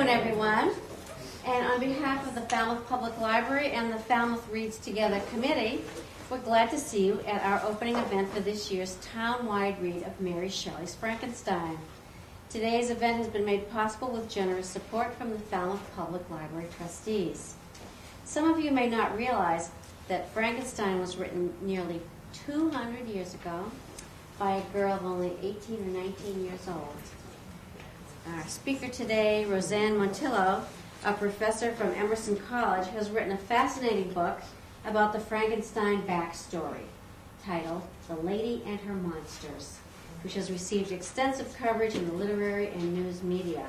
afternoon, everyone. And on behalf of the Falmouth Public Library and the Falmouth Reads Together Committee, we're glad to see you at our opening event for this year's town-wide read of Mary Shelley's Frankenstein. Today's event has been made possible with generous support from the Falmouth Public Library trustees. Some of you may not realize that Frankenstein was written nearly 200 years ago by a girl of only 18 or 19 years old. Our speaker today, Roseanne Montillo, a professor from Emerson College, has written a fascinating book about the Frankenstein backstory, titled The Lady and Her Monsters, which has received extensive coverage in the literary and news media.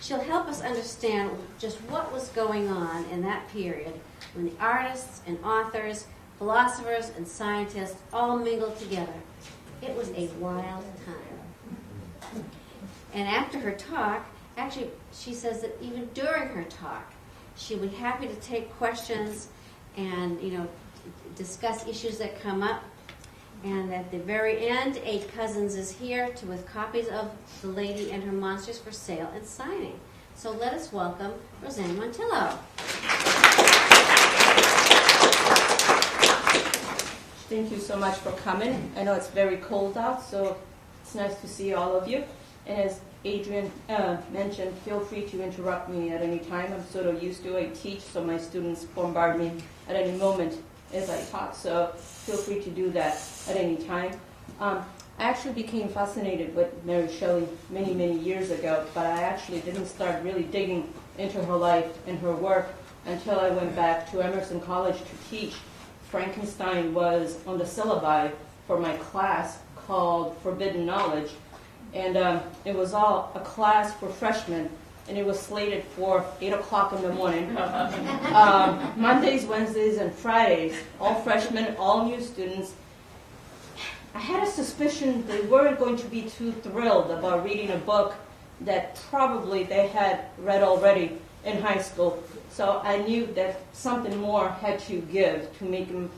She'll help us understand just what was going on in that period when the artists and authors, philosophers and scientists all mingled together. It was a wild time. And after her talk, actually, she says that even during her talk, she'll be happy to take questions and, discuss issues that come up. And at the very end, 8 Cousins is here with copies of The Lady and Her Monsters for sale and signing. So let us welcome Roseanne Montillo. Thank you so much for coming. I know it's very cold out, so it's nice to see all of you. And as Adrian mentioned, feel free to interrupt me at any time. I'm sort of used to it. I teach, so my students bombard me at any moment as I talk, so feel free to do that at any time. I actually became fascinated with Mary Shelley many, many years ago, but I actually didn't start really digging into her life and her work until I went back to Emerson College to teach. Frankenstein was on the syllabi for my class called Forbidden Knowledge. And it was all a class for freshmen, and it was slated for 8 o'clock in the morning. Mondays, Wednesdays, and Fridays, all freshmen, all new students. I had a suspicion they weren't going to be too thrilled about reading a book that probably they had read already in high school. So I knew that something more had to give to make them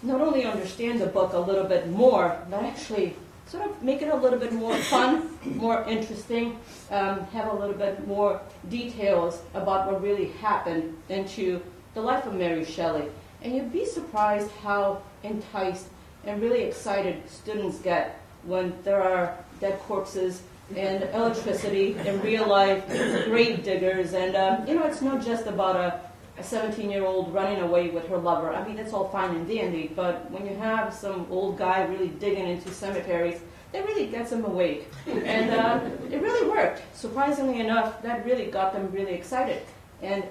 not only understand the book a little bit more, but actually sort of make it a little bit more fun, more interesting, have a little bit more details about what really happened into the life of Mary Shelley. And you'd be surprised how enticed and really excited students get when there are dead corpses and electricity and real life grave diggers. And, it's not just about a 17-year-old running away with her lover. I mean, that's all fine and dandy, but when you have some old guy really digging into cemeteries, that really gets them awake. And it really worked. Surprisingly enough, that really got them really excited. And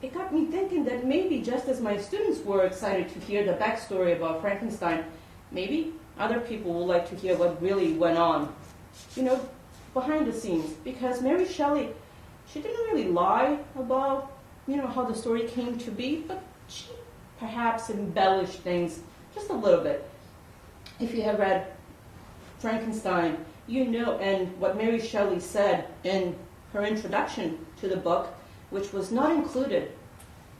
it got me thinking that maybe just as my students were excited to hear the backstory about Frankenstein, maybe other people would like to hear what really went on, behind the scenes. Because Mary Shelley, she didn't really lie about how the story came to be, but she perhaps embellished things just a little bit. If you have read Frankenstein, and what Mary Shelley said in her introduction to the book, which was not included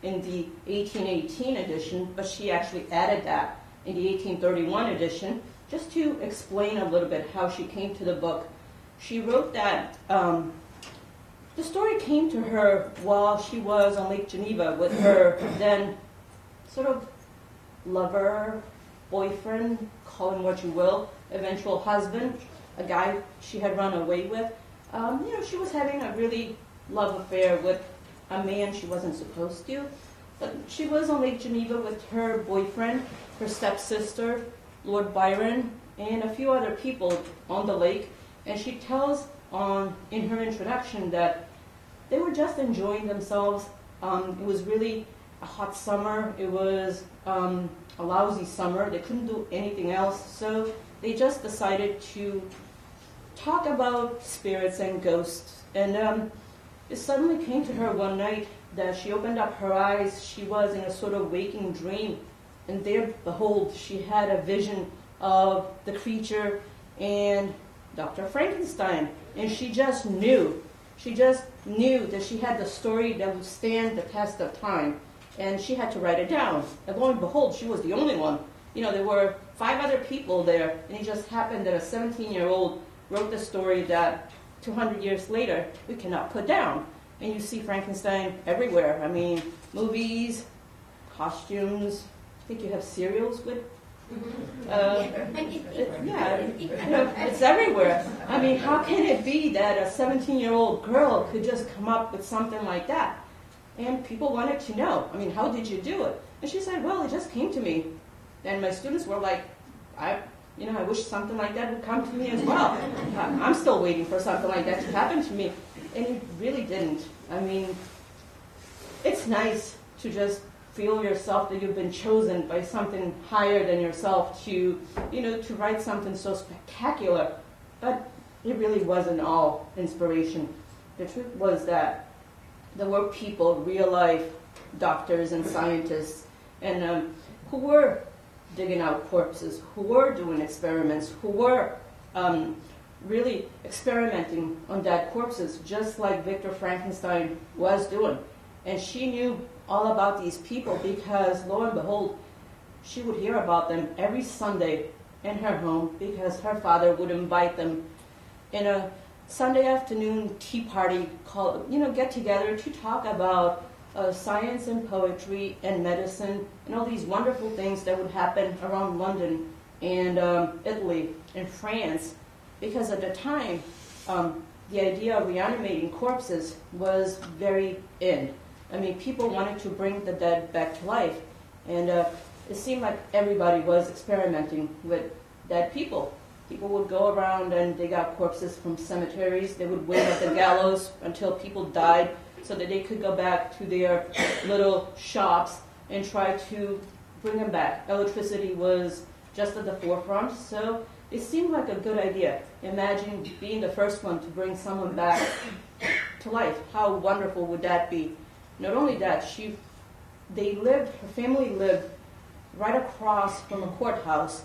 in the 1818 edition, but she actually added that in the 1831 edition, just to explain a little bit how she came to the book. She wrote that the story came to her while she was on Lake Geneva with her then sort of lover, boyfriend, call him what you will, eventual husband, a guy she had run away with. She was having a really love affair with a man she wasn't supposed to. But she was on Lake Geneva with her boyfriend, her stepsister, Lord Byron, and a few other people on the lake. And she tells in her introduction that they were just enjoying themselves. It was really a hot summer. It was a lousy summer. They couldn't do anything else. So they just decided to talk about spirits and ghosts. And it suddenly came to her one night that she opened up her eyes. She was in a sort of waking dream. And there, behold, she had a vision of the creature and Dr. Frankenstein. And she just knew. She just knew that she had the story that would stand the test of time. And she had to write it down. And lo and behold, she was the only one. There were 5 other people there. And it just happened that a 17-year-old wrote the story that 200 years later, we cannot put down. And you see Frankenstein everywhere. I mean, movies, costumes. I think you have cereals with. It's everywhere. I mean, how can it be that a 17-year-old girl could just come up with something like that? And people wanted to know, I mean, how did you do it? And she said, well, it just came to me. And my students were like, I wish something like that would come to me as well. I'm still waiting for something like that to happen to me. And it really didn't. I mean, it's nice to just feel yourself that you've been chosen by something higher than yourself to write something so spectacular. But it really wasn't all inspiration. The truth was that there were people, real life doctors and scientists, and who were digging out corpses, who were doing experiments, who were really experimenting on dead corpses, just like Victor Frankenstein was doing. And she knew all about these people because, lo and behold, she would hear about them every Sunday in her home because her father would invite them in a Sunday afternoon tea party, get together to talk about science and poetry and medicine and all these wonderful things that would happen around London and Italy and France. Because at the time, the idea of reanimating corpses was very in. I mean, people wanted to bring the dead back to life. And it seemed like everybody was experimenting with dead people. People would go around and dig out corpses from cemeteries. They would wait at the gallows until people died so that they could go back to their little shops and try to bring them back. Electricity was just at the forefront, so it seemed like a good idea. Imagine being the first one to bring someone back to life. How wonderful would that be? Not only that, her family lived right across from a courthouse.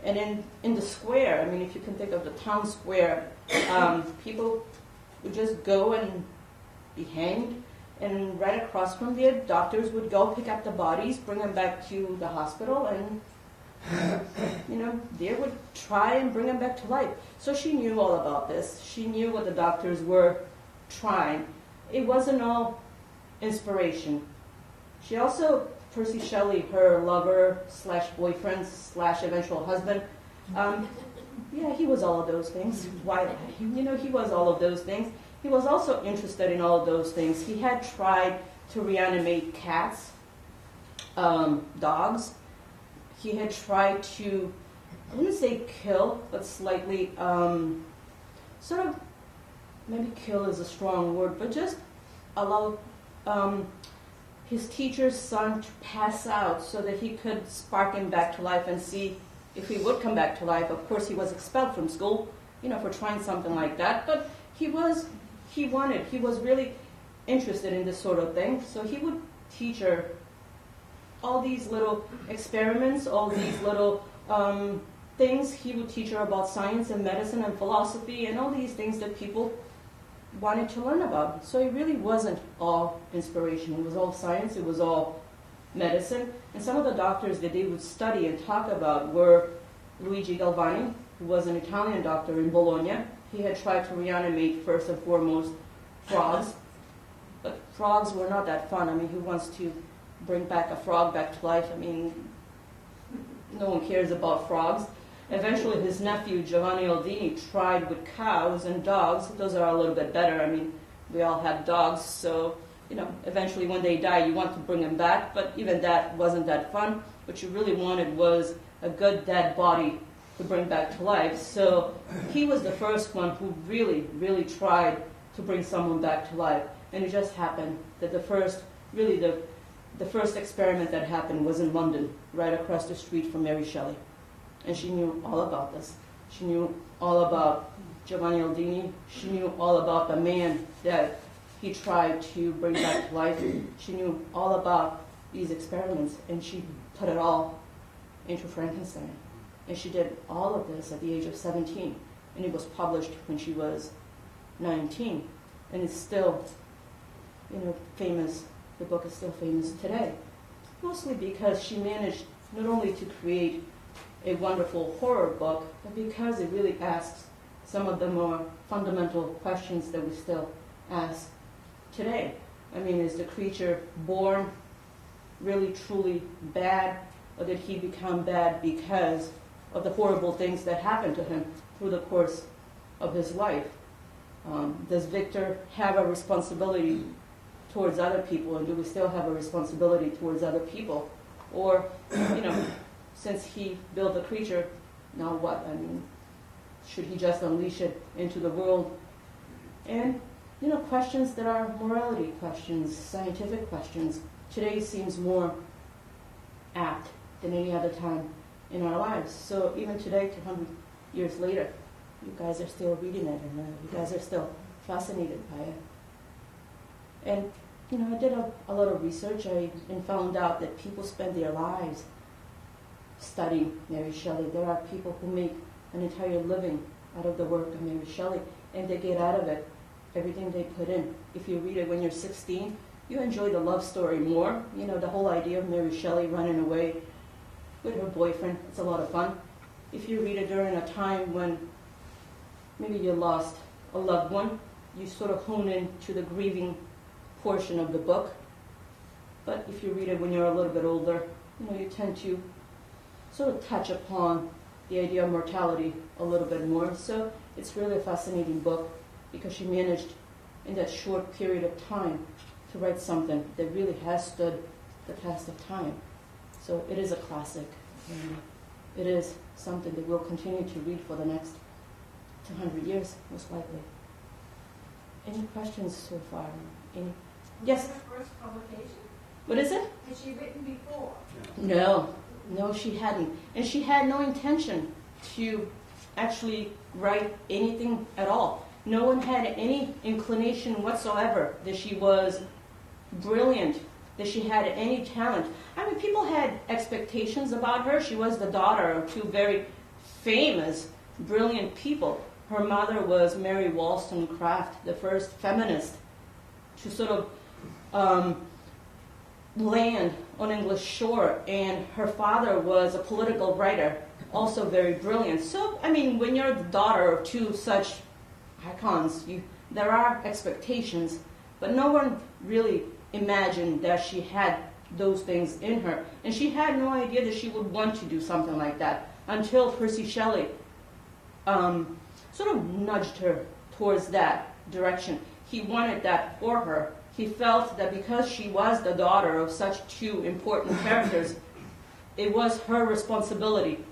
And in the square, I mean, if you can think of the town square, people would just go and be hanged. And right across from there, doctors would go pick up the bodies, bring them back to the hospital, and they would try and bring them back to life. So she knew all about this. She knew what the doctors were trying. It wasn't all inspiration. She also, Percy Shelley, her lover / boyfriend / eventual husband, he was all of those things. Why? He was all of those things. He was also interested in all of those things. He had tried to reanimate cats, dogs. He had tried to, I wouldn't say kill, but slightly, maybe kill is a strong word, but just allow his teacher's son to pass out so that he could spark him back to life and see if he would come back to life. Of course, he was expelled from school, for trying something like that, but he was really interested in this sort of thing, so he would teach her all these little experiments, all these little things. He would teach her about science and medicine and philosophy and all these things that people wanted to learn about. So it really wasn't all inspiration. It was all science. It was all medicine. And some of the doctors that they would study and talk about were Luigi Galvani, who was an Italian doctor in Bologna. He had tried to reanimate, first and foremost, frogs. But frogs were not that fun. I mean, who wants to bring back a frog back to life? I mean, no one cares about frogs. Eventually, his nephew, Giovanni Aldini, tried with cows and dogs. Those are a little bit better. I mean, we all had dogs, so, eventually when they die, you want to bring them back, but even that wasn't that fun. What you really wanted was a good dead body to bring back to life. So he was the first one who really, really tried to bring someone back to life. And it just happened that the first experiment that happened was in London, right across the street from Mary Shelley. And she knew all about this. She knew all about Giovanni Aldini. She knew all about the man that he tried to bring back to life. She knew all about these experiments, and she put it all into Frankenstein. And she did all of this at the age of 17. And it was published when she was 19. And it's still, famous. The book is still famous today. Mostly because she managed not only to create a wonderful horror book, but because it really asks some of the more fundamental questions that we still ask today. I mean, is the creature born really truly bad, or did he become bad because of the horrible things that happened to him through the course of his life? Does Victor have a responsibility towards other people, and do we still have a responsibility towards other people? Or, since he built the creature, now what? I mean, should he just unleash it into the world? And, questions that are morality questions, scientific questions. Today seems more apt than any other time in our lives. So even today, 200 years later, you guys are still reading it, and you guys are still fascinated by it. And, I did a lot of research and found out that people spend their lives studying Mary Shelley. There are people who make an entire living out of the work of Mary Shelley, and they get out of it everything they put in. If you read it when you're 16, you enjoy the love story more. The whole idea of Mary Shelley running away with her boyfriend, it's a lot of fun. If you read it during a time when maybe you lost a loved one, you sort of hone in to the grieving portion of the book. But if you read it when you're a little bit older, you tend to sort of touch upon the idea of mortality a little bit more. So it's really a fascinating book because she managed in that short period of time to write something that really has stood the test of time. So it is a classic. And it is something that we'll continue to read for the next 200 years, most likely. Any questions so far? Any? Yes? Her first publication? What is it? Had she written before? No, she hadn't. And she had no intention to actually write anything at all. No one had any inclination whatsoever that she was brilliant, that she had any talent. I mean, people had expectations about her. She was the daughter of two very famous, brilliant people. Her mother was Mary Wollstonecraft, the first feminist to sort of land on English shore, and her father was a political writer, also very brilliant. So, I mean, when you're the daughter of two such icons, there are expectations, but no one really imagined that she had those things in her. And she had no idea that she would want to do something like that until Percy Shelley sort of nudged her towards that direction. He wanted that for her. He felt that because she was the daughter of such two important characters, it was her responsibility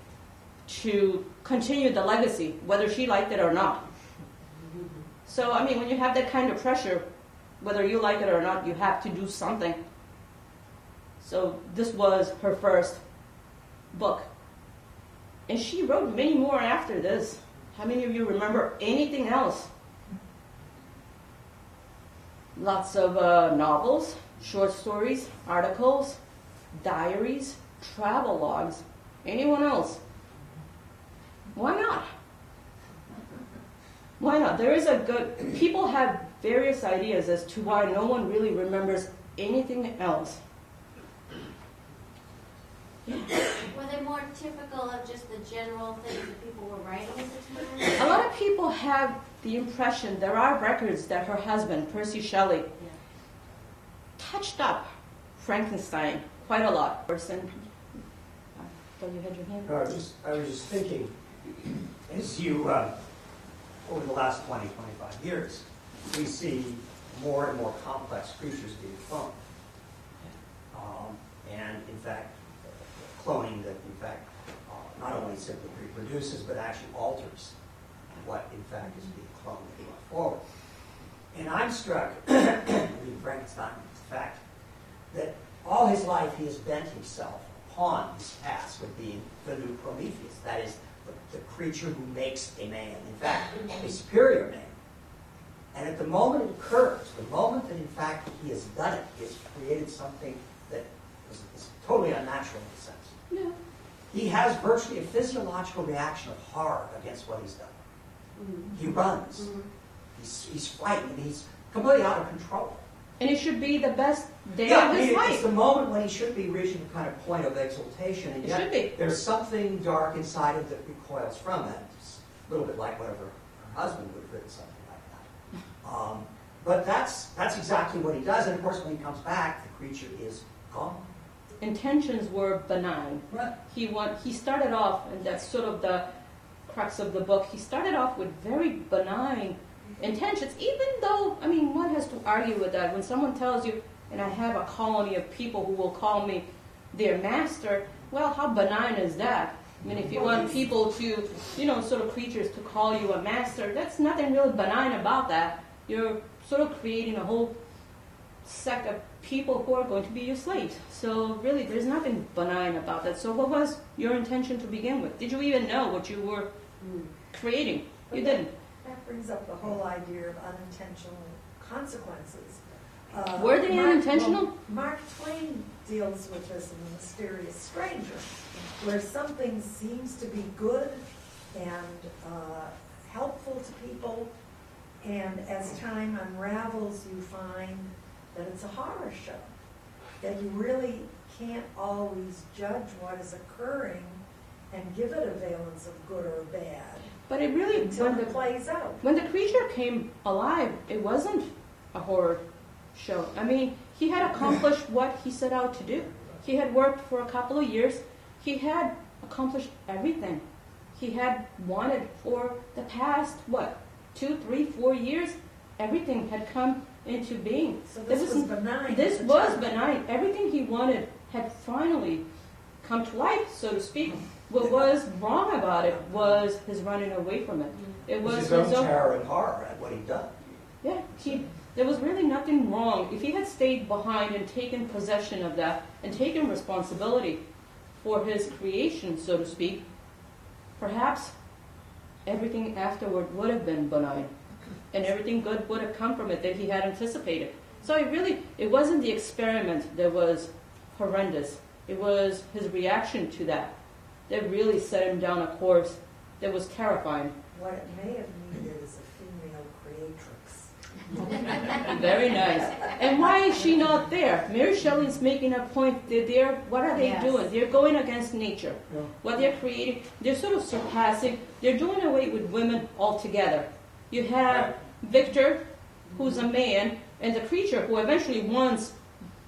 to continue the legacy, whether she liked it or not. So, I mean, when you have that kind of pressure, whether you like it or not, you have to do something. So this was her first book. And she wrote many more after this. How many of you remember anything else? Lots of novels, short stories, articles, diaries, travel logs. Anyone else? Why not? Why not? There is a good... People have various ideas as to why no one really remembers anything else. Yeah. Were they more typical of just the general things that people were writing at the time? A lot of people have the impression there are records that her husband, Percy Shelley, touched up Frankenstein quite a lot. Person, thought you had your hand. No, I was just thinking, as you, over the last 20, 25 years, we see more and more complex creatures being cloned. And in fact, cloning that in fact not only simply reproduces, but actually alters what in fact is being cloned going forward. And I'm struck, reading Frankenstein, with the fact that all his life he has bent himself upon this task of being the new Prometheus. That is, the creature who makes a man, in fact, a superior man. And at the moment it occurs, the moment that in fact he has done it, he has created something that is totally unnatural in a sense. Yeah. He has virtually a physiological reaction of horror against what he's done. Mm-hmm. He runs. Mm-hmm. He's frightened. He's completely out of control. And it should be the best day of his life. It's the moment when he should be reaching a kind of point of exaltation. And yet should be. There's something dark inside him that recoils from that. It's a little bit like whatever husband would have written something like that. But that's exactly what he does. And of course, when he comes back, the creature is gone. Intentions were benign. Right. He started off, and that's sort of the crux of the book. He started off with very benign intentions, even though, I mean, one has to argue with that. When someone tells you, and I have a colony of people who will call me their master, well, how benign is that? I mean, if you want people to, sort of creatures to call you a master, that's nothing really benign about that. You're sort of creating a whole sect of people who are going to be your slaves. So really, there's nothing benign about that. So what was your intention to begin with? Did you even know what you were creating? You didn't. That brings up the whole idea of unintentional consequences. Were they unintentional? Well, Mark Twain deals with this in The Mysterious Stranger, where something seems to be good and helpful to people, and as time unravels, you find that it's a horror show, that you really can't always judge what is occurring and give it a valence of good or bad. But it really, until it plays out. When the creature came alive, it wasn't a horror show. I mean, he had accomplished what he set out to do. He had worked for a couple of years. He had accomplished everything he had wanted for the past, 2, 3, 4 years. Everything had come into being. So this was benign. This was benign. Everything he wanted had finally come to life, so to speak. What was wrong about it was his running away from it. It was his own terror and horror at what he'd done. Yeah, there was really nothing wrong. If he had stayed behind and taken possession of that and taken responsibility for his creation, so to speak, perhaps everything afterward would have been benign. And everything good would have come from it that he had anticipated. So it wasn't the experiment that was horrendous. It was his reaction to that really set him down a course that was terrifying. What it may have needed is a female creatrix. Very nice. And why is she not there? Mary Shelley's making a point. What are they doing? They're going against nature. Yeah. What they're creating, they're sort of surpassing. They're doing away with women altogether. You have Victor, who's a man, and the creature who eventually wants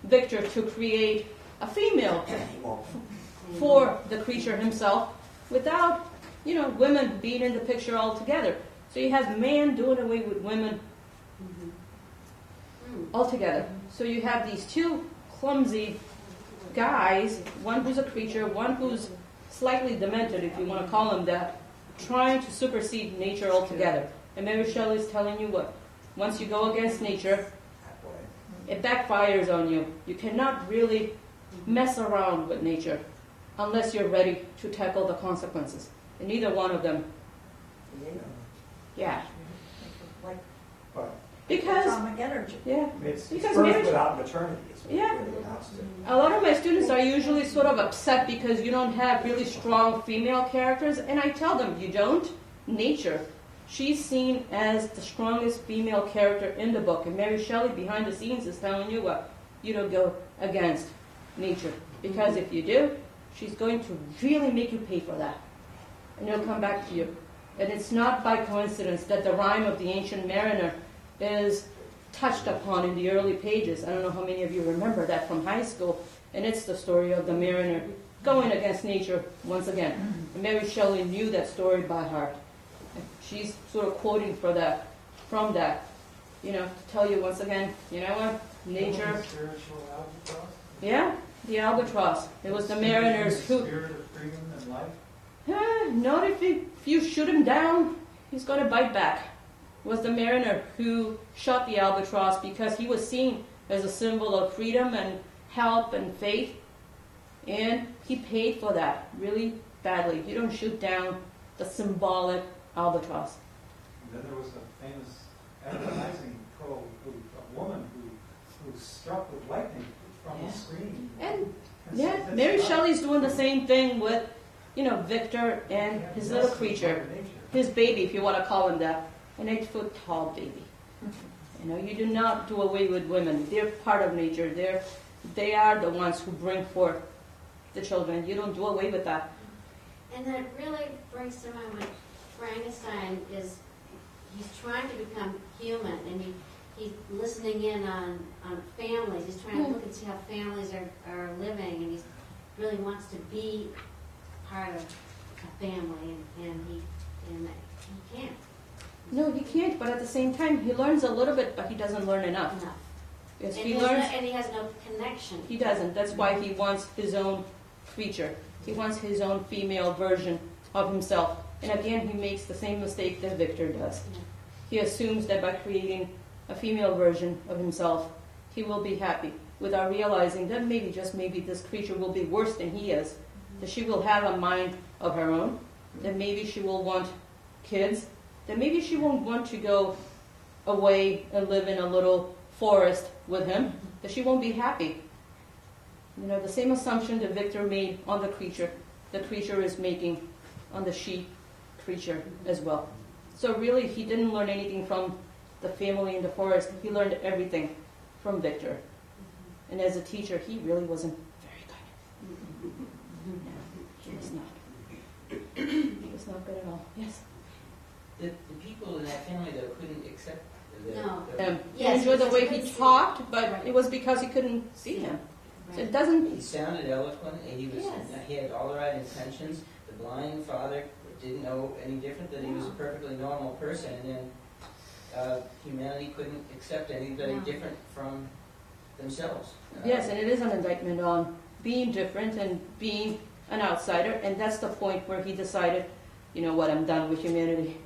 Victor to create a female for the creature himself without, women being in the picture altogether. So you have man doing away with women altogether. So you have these two clumsy guys, one who's a creature, one who's slightly demented, if you want to call him that, trying to supersede nature altogether. And Mary Shelley's telling you what? Once you go against nature, it backfires on you. You cannot really mess around with nature unless you're ready to tackle the consequences. And neither one of them. Yeah. Because atomic energy. Yeah. It's because birth without maternity. Yeah. A lot of my students are usually sort of upset because you don't have really strong female characters, and I tell them, you don't. Nature. She's seen as the strongest female character in the book, and Mary Shelley behind the scenes is telling you what? You don't go against nature. Because if you do, she's going to really make you pay for that. And it'll come back to you. And it's not by coincidence that the rhyme of the Ancient Mariner is touched upon in the early pages. I don't know how many of you remember that from high school. And it's the story of the mariner going against nature once again. And Mary Shelley knew that story by heart. And she's sort of quoting from that, to tell you once again, you know what, nature. Spiritual albatross? Yeah, the albatross. It was the mariners who. The spirit of freedom and life? Not if you shoot him down, he's going to bite back. It was the mariner who shot the albatross because he was seen as a symbol of freedom and help and faith. And he paid for that really badly. You don't shoot down the symbolic albatross. And then there was a famous advertising troll, a woman who struck with lightning from the screen. And that's Mary right. Shelley's doing the same thing with, Victor and his little creature, his baby, if you want to call him that, an 8-foot tall baby. You do not do away with women. They're part of nature. They are the ones who bring forth the children. You don't do away with that. And that really brings to mind when Frankenstein is he's trying to become human, and he's listening in on families. He's trying to look and see how families are living, and he really wants to be part of a family, and he can't. No, he can't, but at the same time, he learns a little bit, but he doesn't learn enough. Enough. Yes, And he he learns. and he has no connection. He doesn't. That's why he wants his own creature. He wants his own female version of himself. And again, he makes the same mistake that Victor does. Yeah. He assumes that by creating a female version of himself, he will be happy, without realizing that maybe, just maybe, this creature will be worse than he is. That she will have a mind of her own. That maybe she will want kids. That maybe she won't want to go away and live in a little forest with him. That she won't be happy. You know, the same assumption that Victor made on the creature is making on the she creature as well. So really, he didn't learn anything from the family in the forest. He learned everything from Victor. And as a teacher, he really wasn't very good. No, he was not. He was not good at all. Yes? The people in that family, though, couldn't accept No. He Yes, enjoyed the because way he he couldn't see. talked, but Right. it was because he couldn't see him. So Right. it doesn't... He sounded eloquent, and Yes. he had all the right intentions. The blind father didn't know any different, that he was a perfectly normal person, and then humanity couldn't accept anybody No. different from themselves. Yes, and it is an indictment on being different and being an outsider, and that's the point where he decided, you know what, I'm done with humanity.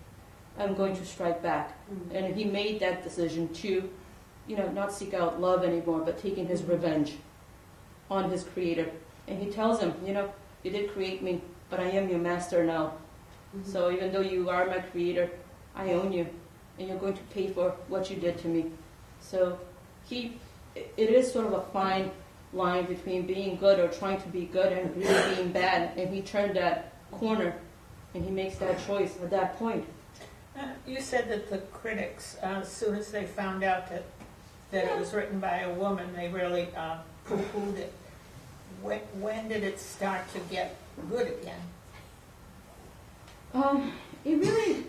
I'm going to strike back. Mhm. And he made that decision to, you know, not seek out love anymore, but taking his revenge on his creator. And he tells him, you know, you did create me, but I am your master now. Mhm. So even though you are my creator, I own you, and you're going to pay for what you did to me. So it is sort of a fine line between being good or trying to be good and really being bad. And he turned that corner, and he makes that choice at that point. You said that the critics, as soon as they found out that it was written by a woman, they really poo-pooed it. When did it start to get good again? It really,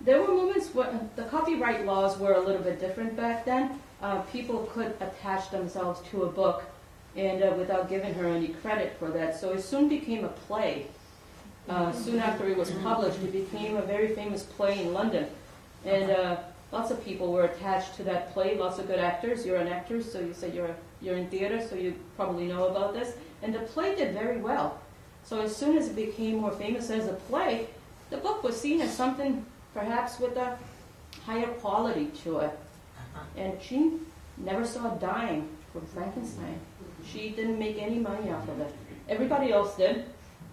there were moments when the copyright laws were a little bit different back then. People could attach themselves to a book and without giving her any credit for that. So it soon became a play. Soon after it was published, it became a very famous play in London. And lots of people were attached to that play, lots of good actors. You're an actor, so you said you're in theater, so you probably know about this. And the play did very well. So as soon as it became more famous as a play, the book was seen as something perhaps with a higher quality to it. And she never saw a dime from Frankenstein. She didn't make any money off of it. Everybody else did.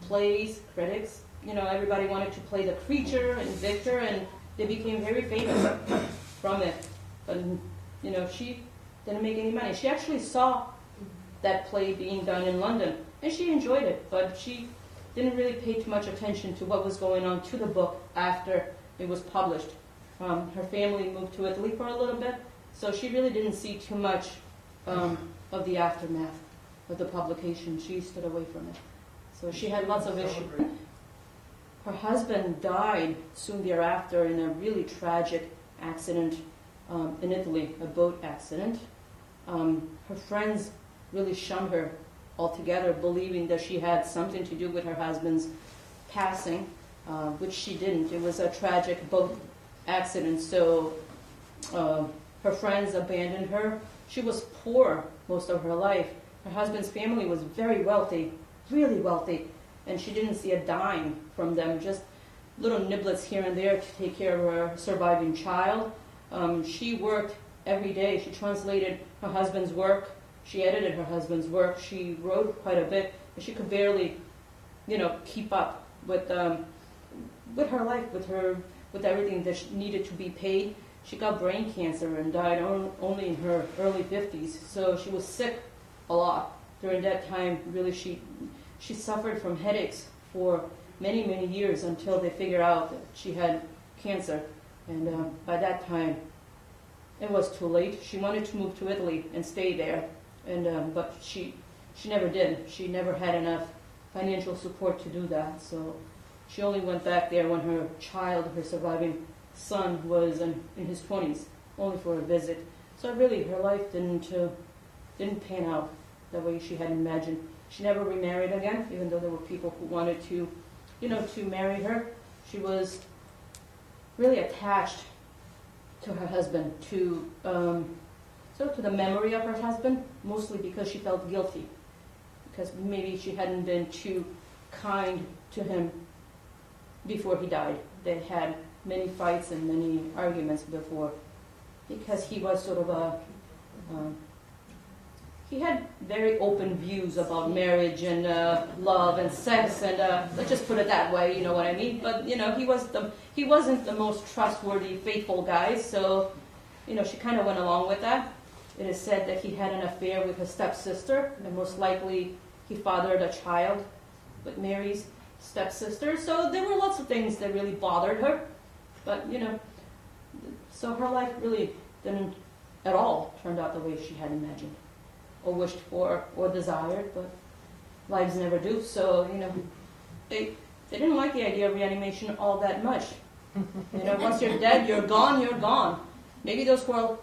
Plays, critics, you know, everybody wanted to play the creature and Victor, and they became very famous from it. But, you know, she didn't make any money. She actually saw that play being done in London, and she enjoyed it, but she didn't really pay too much attention to what was going on to the book after it was published. Her family moved to Italy for a little bit, so she really didn't see too much of the aftermath of the publication. She stood away from it. So she had lots of issues. Her husband died soon thereafter in a really tragic accident in Italy, a boat accident. Her friends really shunned her altogether, believing that she had something to do with her husband's passing, which she didn't. It was a tragic boat accident, so her friends abandoned her. She was poor most of her life. Her husband's family was very wealthy, really wealthy, and she didn't see a dime from them, just little niblets here and there to take care of her surviving child. She worked every day. She translated her husband's work. She edited her husband's work. She wrote quite a bit, but she could barely, you know, keep up with her life, with everything that needed to be paid. She got brain cancer and died only in her early 50s. So she was sick a lot during that time. Really, she suffered from headaches for many, many years until they figured out that she had cancer. And by that time, it was too late. She wanted to move to Italy and stay there, but she never did. She never had enough financial support to do that. So she only went back there when her child, her surviving son was in his 20s, only for a visit. So really, her life didn't pan out the way she had imagined. She never remarried again, even though there were people who wanted to, to marry her. She was really attached to her husband, to the memory of her husband, mostly because she felt guilty, because maybe she hadn't been too kind to him before he died. They had many fights and many arguments before, because he was sort of he had very open views about marriage and love and sex, and let's just put it that way, you know what I mean? But, he wasn't the most trustworthy, faithful guy, so, she kind of went along with that. It is said that he had an affair with his stepsister, and most likely he fathered a child with Mary's stepsister. So there were lots of things that really bothered her. But, so her life really didn't at all turn out the way she had imagined or wished for or desired, but lives never do. So, they didn't like the idea of reanimation all that much. Once you're dead, you're gone, you're gone. Maybe those who are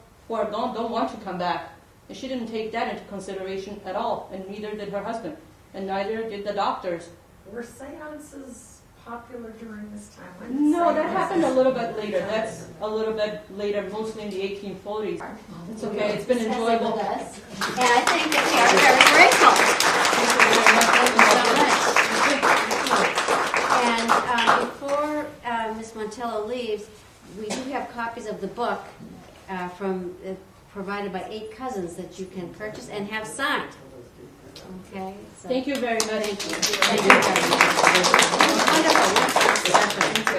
gone don't want to come back. And she didn't take that into consideration at all, and neither did her husband, and neither did the doctors. Were seances popular during this time? When No, that happened a little bit later. That's a little bit later, mostly in the 1840s. It's okay. It's been enjoyable. With us. And I think that we are very grateful. And before Ms. Montillo leaves, we do have copies of the book provided by 8 cousins that you can purchase and have signed. Okay. So. Thank you very much. Thank you. Thank you. Wonderful.